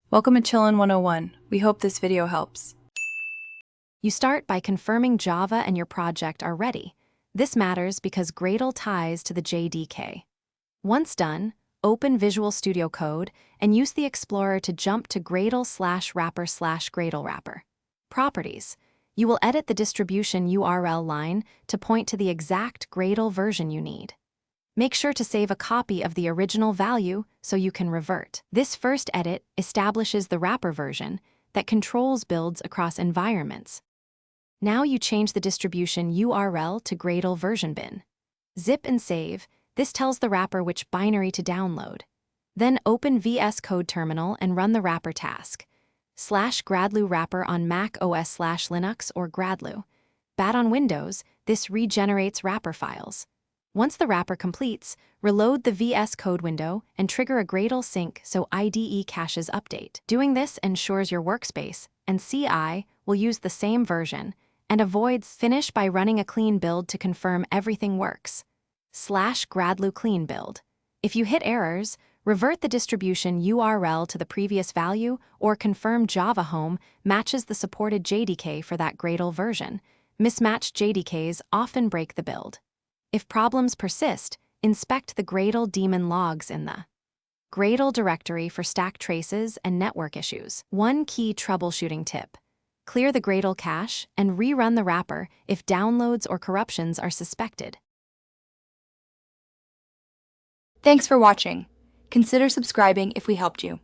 Welcome to Chillin' 101. We hope this video helps. You start by confirming Java and your project are ready. This matters because Gradle ties to the JDK. Once done, open Visual Studio Code and use the Explorer to jump to Gradle/wrapper/Gradle wrapper. Properties. You will edit the distribution URL line to point to the exact Gradle version you need. Make sure to save a copy of the original value so you can revert. This first edit establishes the wrapper version that controls builds across environments. Now you change the distribution URL to Gradle version bin. Zip and save. This tells the wrapper which binary to download. Then open VS Code terminal and run the wrapper task. /Gradle wrapper on Mac OS/Linux or Gradle. Bad on Windows, this regenerates wrapper files. Once the wrapper completes, reload the VS Code window and trigger a Gradle sync so IDE caches update. Doing this ensures your workspace and CI will use the same version and avoids finish by running a clean build to confirm everything works. /Gradle clean build. If you hit errors, revert the distribution URL to the previous value or confirm Java Home matches the supported JDK for that Gradle version. Mismatched JDKs often break the build. If problems persist, inspect the Gradle daemon logs in the Gradle directory for stack traces and network issues. One key troubleshooting tip: clear the Gradle cache and rerun the wrapper if downloads or corruptions are suspected. Thanks for watching. Consider subscribing if we helped you.